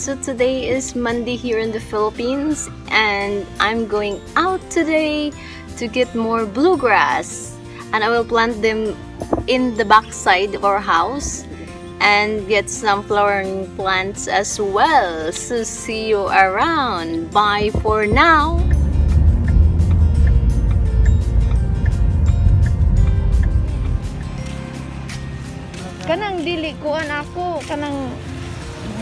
So today is Monday here in the Philippines, and I'm going out today to get more bluegrass, and I will plant them in the backside of our house and get some flowering plants as well. So see you around. Bye for now. Kanang dili kuan ako, kanang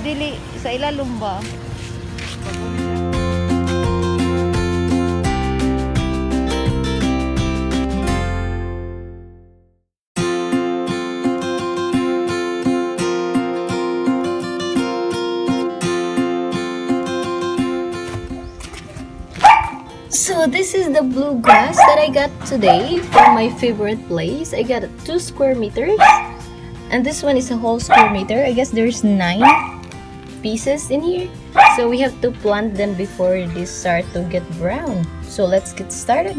dili sa ilalom ba? So this is the bluegrass that I got today from my favorite place. I got 2 square meters. And this one is a whole square meter. I guess there's 9 pieces in here. So we have to plant them before they start to get brown. So let's get started.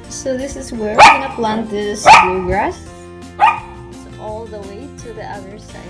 So this is where we're gonna plant this bluegrass. So all the way to the other side.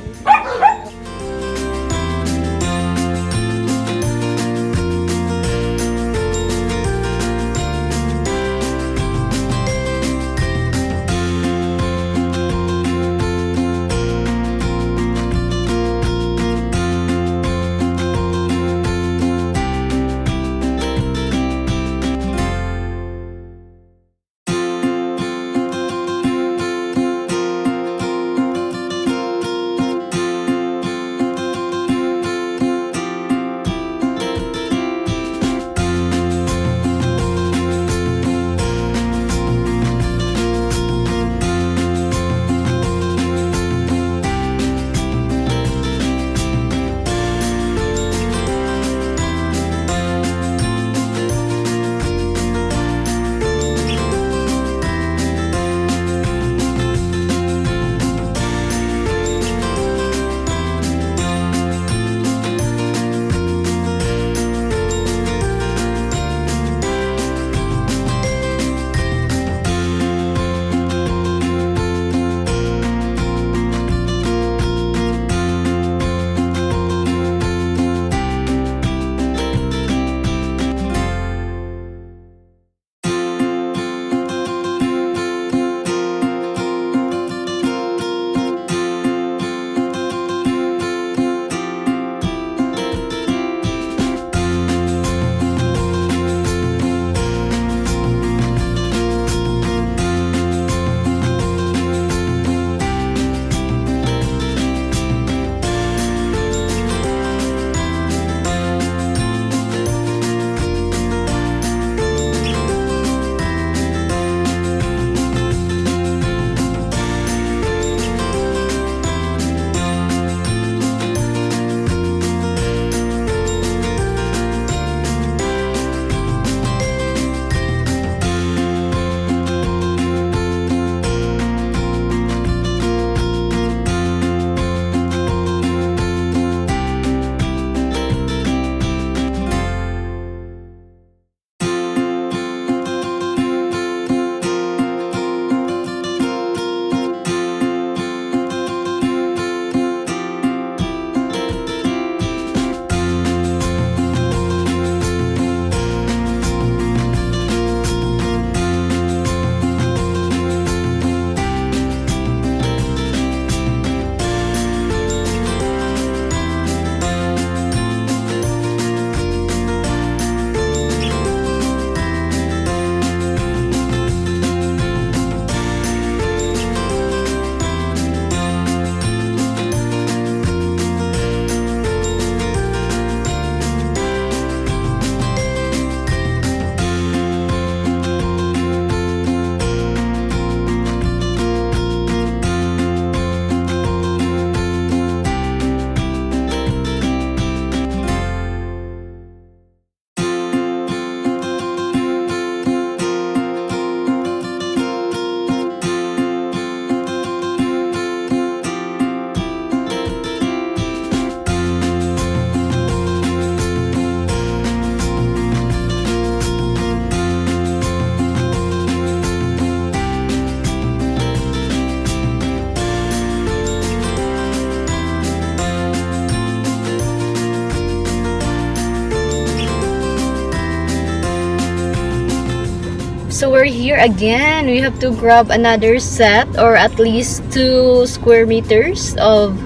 here again. We have to grab another set or at least 2 square meters of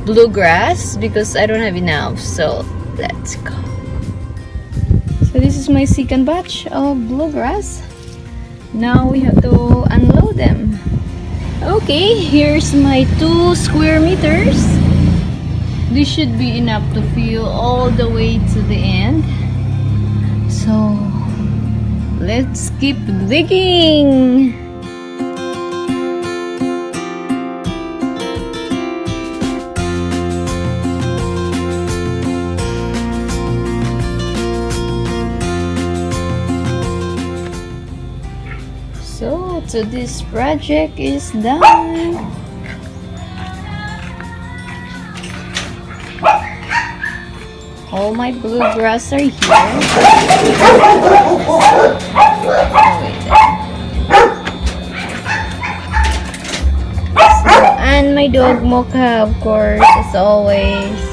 bluegrass because I don't have enough. So let's go. So this is my second batch of bluegrass. Now we have to unload them. Okay, here's my 2 square meters. This should be enough to fill all the way to the end. So let's keep digging. So this project is done. All my bluegrass are here. So, and my dog Mocha, of course, as always.